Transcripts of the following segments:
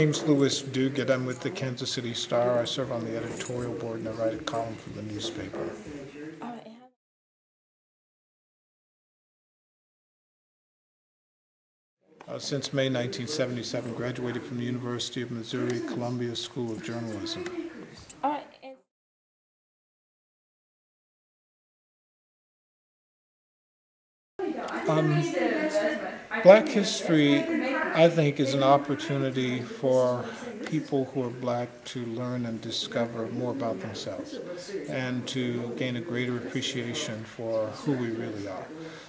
James Lewis Duguid. I'm with the Kansas City Star. I serve on the editorial board and I write a column for the newspaper. Since May 1977, graduated from the University of Missouri Columbia School of Journalism. Black history, I think, is an opportunity for people who are black to learn and discover more about themselves and to gain a greater appreciation for who we really are.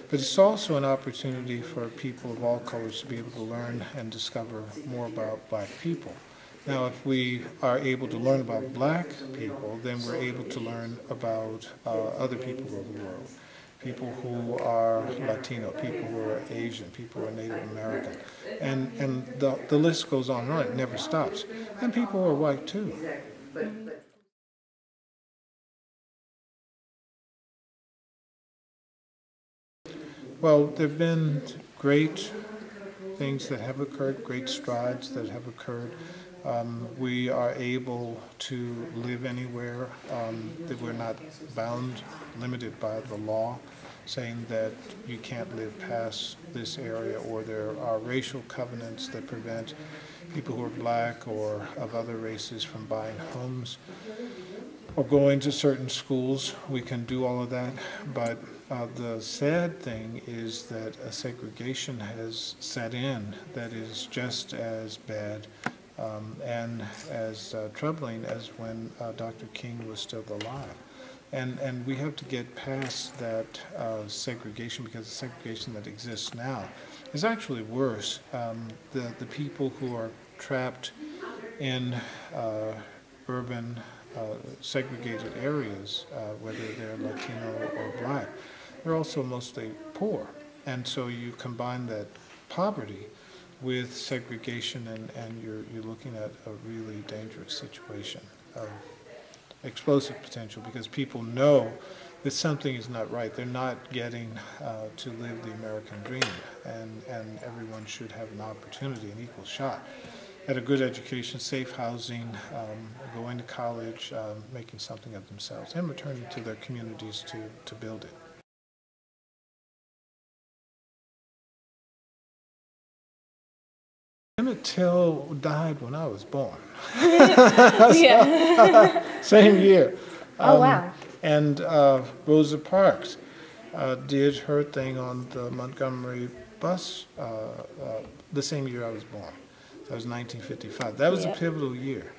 But it's also an opportunity for people of all colors to be able to learn and discover more about black people. Now, if we are able to learn about black people, then we're able to learn about other people of the world. People who are Latino, people who are Asian, people who are Native American. And the list goes on and on, it never stops. And people who are white too. Well, there have been great things that have occurred, great strides that have occurred. We are able to live anywhere, that we're not bound, limited by the law, saying that you can't live past this area, or there are racial covenants that prevent people who are black or of other races from buying homes or going to certain schools. We can do all of that, but the sad thing is that a segregation has set in that is just as bad and as troubling as when Dr. King was still alive. And we have to get past that segregation, because the segregation that exists now is actually worse. The people who are trapped in urban segregated areas, whether they're Latino or black, they're also mostly poor. And so you combine that poverty with segregation, and you're looking at a really dangerous situation of explosive potential, because people know that something is not right. They're not getting to live the American dream, and everyone should have an opportunity, an equal shot at a good education, safe housing, going to college, making something of themselves, and returning to their communities to build it. Emmett Till died when I was born. Same year. Oh, wow. And Rosa Parks did her thing on the Montgomery bus the same year I was born. That was 1955. That was a pivotal year.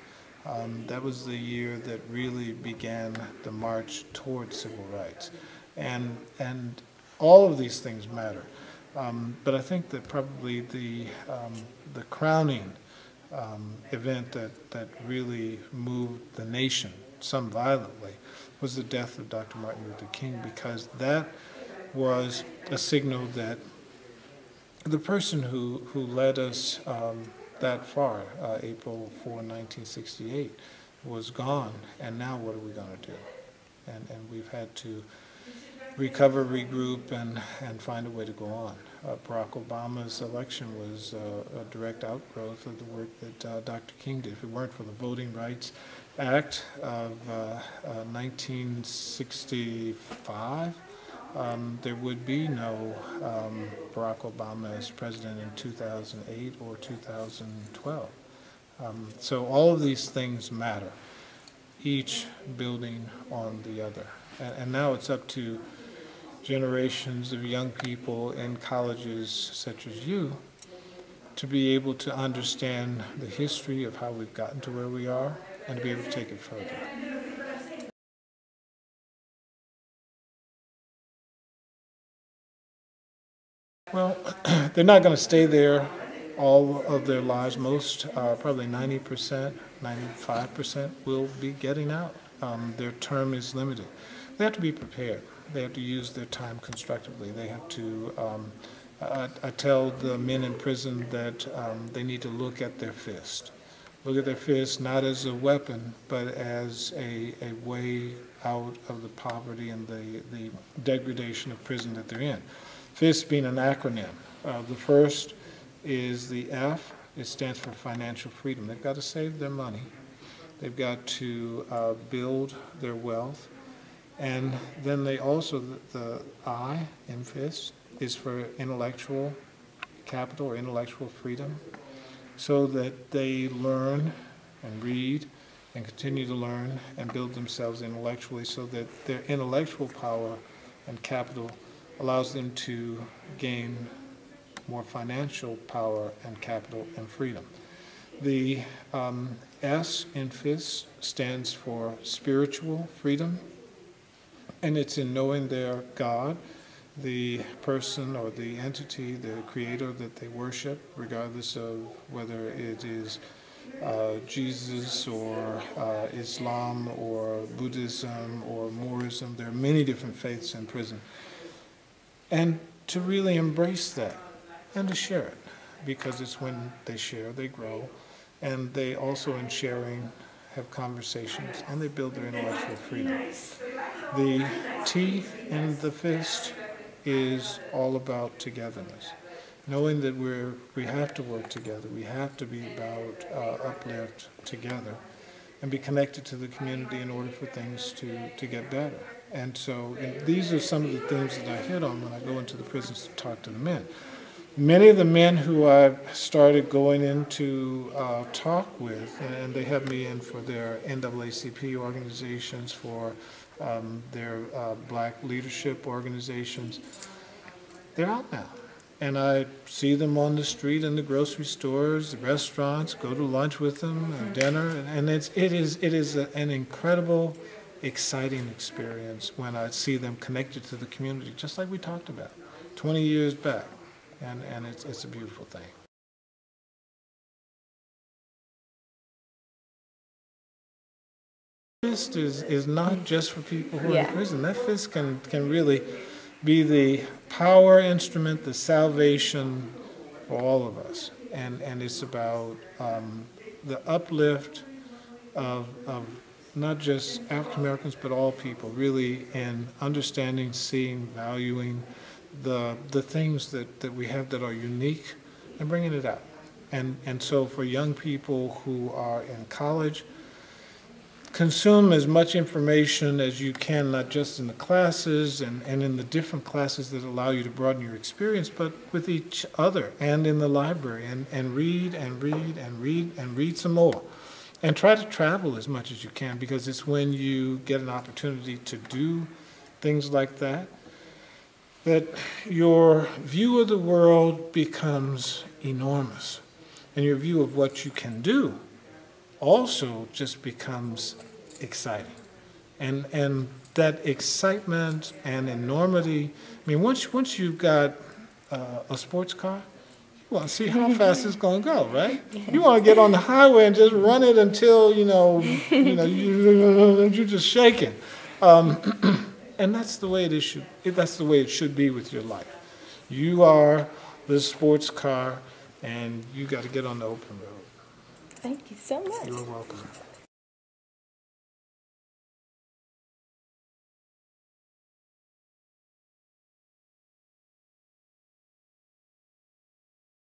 That was the year that really began the march towards civil rights. And all of these things matter. But I think that probably the crowning event that really moved the nation, some violently, was the death of Dr. Martin Luther King, because that was a signal that the person who led us that far, April 4, 1968, was gone, and now what are we going to do? And we've had to recover, regroup, and find a way to go on. Barack Obama's election was a direct outgrowth of the work that Dr. King did. If it weren't for the Voting Rights Act of 1965, there would be no Barack Obama as president in 2008 or 2012. So all of these things matter, each building on the other. And now it's up to generations of young people in colleges such as you to be able to understand the history of how we've gotten to where we are and to be able to take it further. Well, they're not going to stay there all of their lives. Most, probably 90%, 95% will be getting out. Their term is limited. They have to be prepared. They have to use their time constructively. They have to, I tell the men in prison that they need to look at their fist. Look at their fist not as a weapon, but as a way out of the poverty and the degradation of prison that they're in. FIST being an acronym. The first is the F, it stands for financial freedom. They've got to save their money. They've got to build their wealth. And then they also, the I in FIS is for intellectual capital or intellectual freedom, so that they learn and read and continue to learn and build themselves intellectually, so that their intellectual power and capital allows them to gain more financial power and capital and freedom. The S in FIS stands for spiritual freedom, and it's in knowing their God, the person or the entity, the creator that they worship, regardless of whether it is Jesus or Islam or Buddhism or Moorism. There are many different faiths in prison. And to really embrace that and to share it, because it's when they share, they grow, and they also in sharing have conversations and they build their intellectual freedom. The T in the fist is all about togetherness. Knowing that we have to work together, we have to be about uplift together and be connected to the community in order for things to get better. And so these are some of the themes that I hit on when I go into the prisons to talk to the men. Many of the men who I've started going into talk with, and they have me in for their NAACP organizations, for their black leadership organizations, they're out now. And I see them on the street, in the grocery stores, the restaurants, go to lunch with them, and dinner, and it is an incredible, exciting experience when I see them connected to the community, just like we talked about 20 years back. And it's a beautiful thing. Fist is not just for people who are in prison. That fist can really be the power instrument, the salvation for all of us. And it's about the uplift of not just African Americans, but all people, really in understanding, seeing, valuing the things that we have that are unique and bringing it out. And so for young people who are in college, consume as much information as you can, not just in the classes and in the different classes that allow you to broaden your experience, but with each other and in the library, and read and read and read and read some more. And try to travel as much as you can, because it's when you get an opportunity to do things like that your view of the world becomes enormous. And your view of what you can do also just becomes exciting. And that excitement and enormity, I mean, once you've got a sports car, you want to see how fast it's going to go, right? You want to get on the highway and just run it until, you're just shaking. And that's the way that's the way it should be with your life. You are the sports car, and you got to get on the open road. Thank you so much. You're welcome.